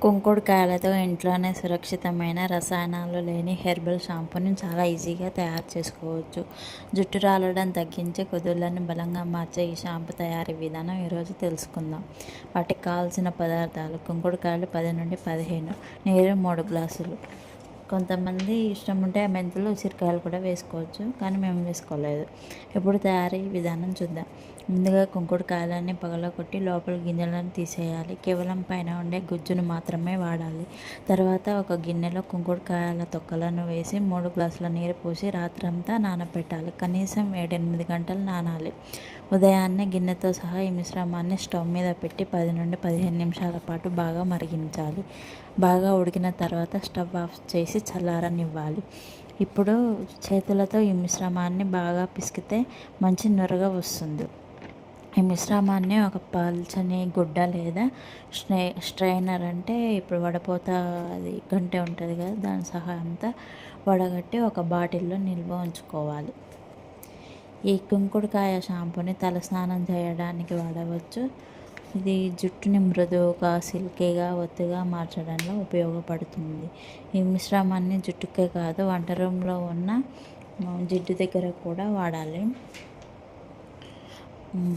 కుంకుడుకాయలతో ఇంట్లోనే సురక్షితమైన రసాయనాలు లేని హెర్బల్ షాంపూని చాలా ఈజీగా తయారు చేసుకోవచ్చు. జుట్టు రాలడం తగ్గించి కుదుళ్లను బలంగా మార్చే ఈ షాంపూ తయారీ విధానం ఈరోజు తెలుసుకుందాం. వాటికి కావాల్సిన పదార్థాలు: కుంకుడుకాయలు 10 నుండి 15, నీరు 3 గ్లాసులు. కొంతమంది ఇష్టం ఉంటే మెంతులు, ఉసిరికాయలు కూడా వేసుకోవచ్చు, కానీ మేము వేసుకోలేదు. ఇప్పుడు తయారీ విధానం చూద్దాం. ముందుగా కుంకుడుకాయలన్నీ పగలగొట్టి లోపల గింజలను తీసేయాలి. కేవలం పైన ఉండే గుజ్జును మాత్రమే వాడాలి. తర్వాత ఒక గిన్నెలో కుంకుడుకాయల తొక్కలను వేసి 3 గ్లాసుల నీరు పోసి రాత్రంతా నానబెట్టాలి. కనీసం 7-8 గంటలు నానాలి. ఉదయాన్నే గిన్నెతో సహా ఈ మిశ్రమాన్ని స్టవ్ మీద పెట్టి 10 నుండి 15 నిమిషాల పాటు బాగా మరిగించాలి. బాగా ఉడికిన తర్వాత స్టవ్ ఆఫ్ చేసి చల్లారనివ్వాలి. ఇప్పుడు చేతులతో ఈ మిశ్రమాన్ని బాగా పిసికితే మంచి నురగ వస్తుంది. ఈ మిశ్రమాన్ని ఒక పల్చని గుడ్డ లేదా స్ట్రైనర్, అంటే ఇప్పుడు వడపోత అది గంటె ఉంటుంది కదా, దాని సహాయంతో వడగట్టి ఒక బాటిల్లో నిల్వ ఉంచుకోవాలి. ఈ కుంకుడుకాయ షాంపూని తలస్నానం చేయడానికి వాడవచ్చు. ఇది జుట్టుని మృదువుగా, సిల్కీగా, ఒత్తుగా మార్చడంలో ఉపయోగపడుతుంది. ఈ మిశ్రమాన్ని జుట్టుకే కాదు, వంట రూమ్లో ఉన్న జిడ్డు దగ్గర కూడా వాడాలి.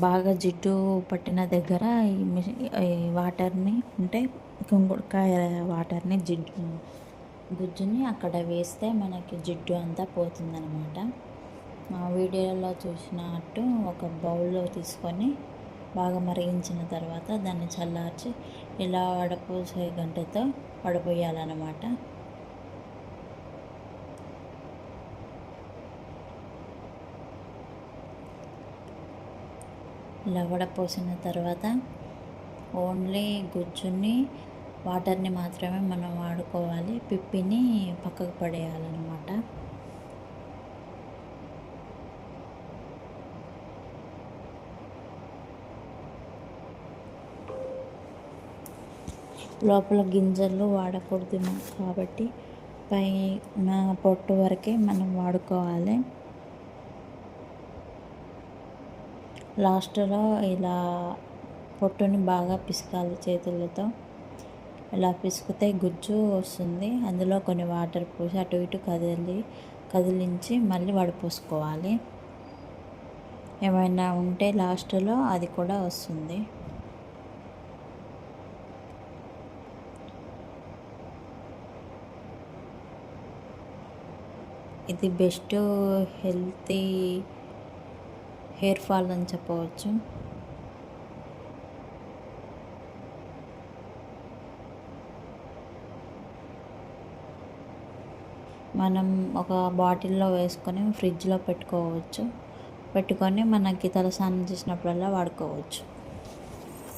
బాగా జిడ్డు పట్టిన దగ్గర ఈ వాటర్ని, అంటే కుంకుడుకాయ వాటర్ని, గుజ్జుని అక్కడ వేస్తే మనకి జిడ్డు అంతా పోతుందన్నమాట. వీడియోలో చూసినట్టు ఒక బౌల్లో తీసుకొని బాగా మరిగించిన తర్వాత దాన్ని చల్లార్చి ఇలా వడపోసే గంటెతో వడపోయాలన్నమాట. ఇలా వడపోసిన తర్వాత ఓన్లీ గుజ్జుని, వాటర్ని మాత్రమే మనం వాడుకోవాలి. పిప్పిని పక్కకు పడేయాలన్నమాట. లోపల గింజలు వాడకూడదు కాబట్టి పైన పొట్టు వరకే మనం వాడుకోవాలి. లాస్ట్లో ఇలా పొట్టుని బాగా పిసకాలి చేతులతో. ఇలా పిసికితే గుజ్జు వస్తుంది. అందులో కొన్ని వాటర్ పోసి అటు ఇటు కదిలించి మళ్ళీ వడపోసుకోవాలి. ఏమైనా ఉంటే లాస్ట్లో అది కూడా వస్తుంది. ఇది బెస్ట్ హెల్తీ హెయిర్ ఫాల్ అని చెప్పవచ్చు. మనం ఒక బాటిల్లో వేసుకొని ఫ్రిడ్జ్లో పెట్టుకోవచ్చు. పెట్టుకొని మనకి తలస్నానం చేసినప్పుడల్లా వాడుకోవచ్చు.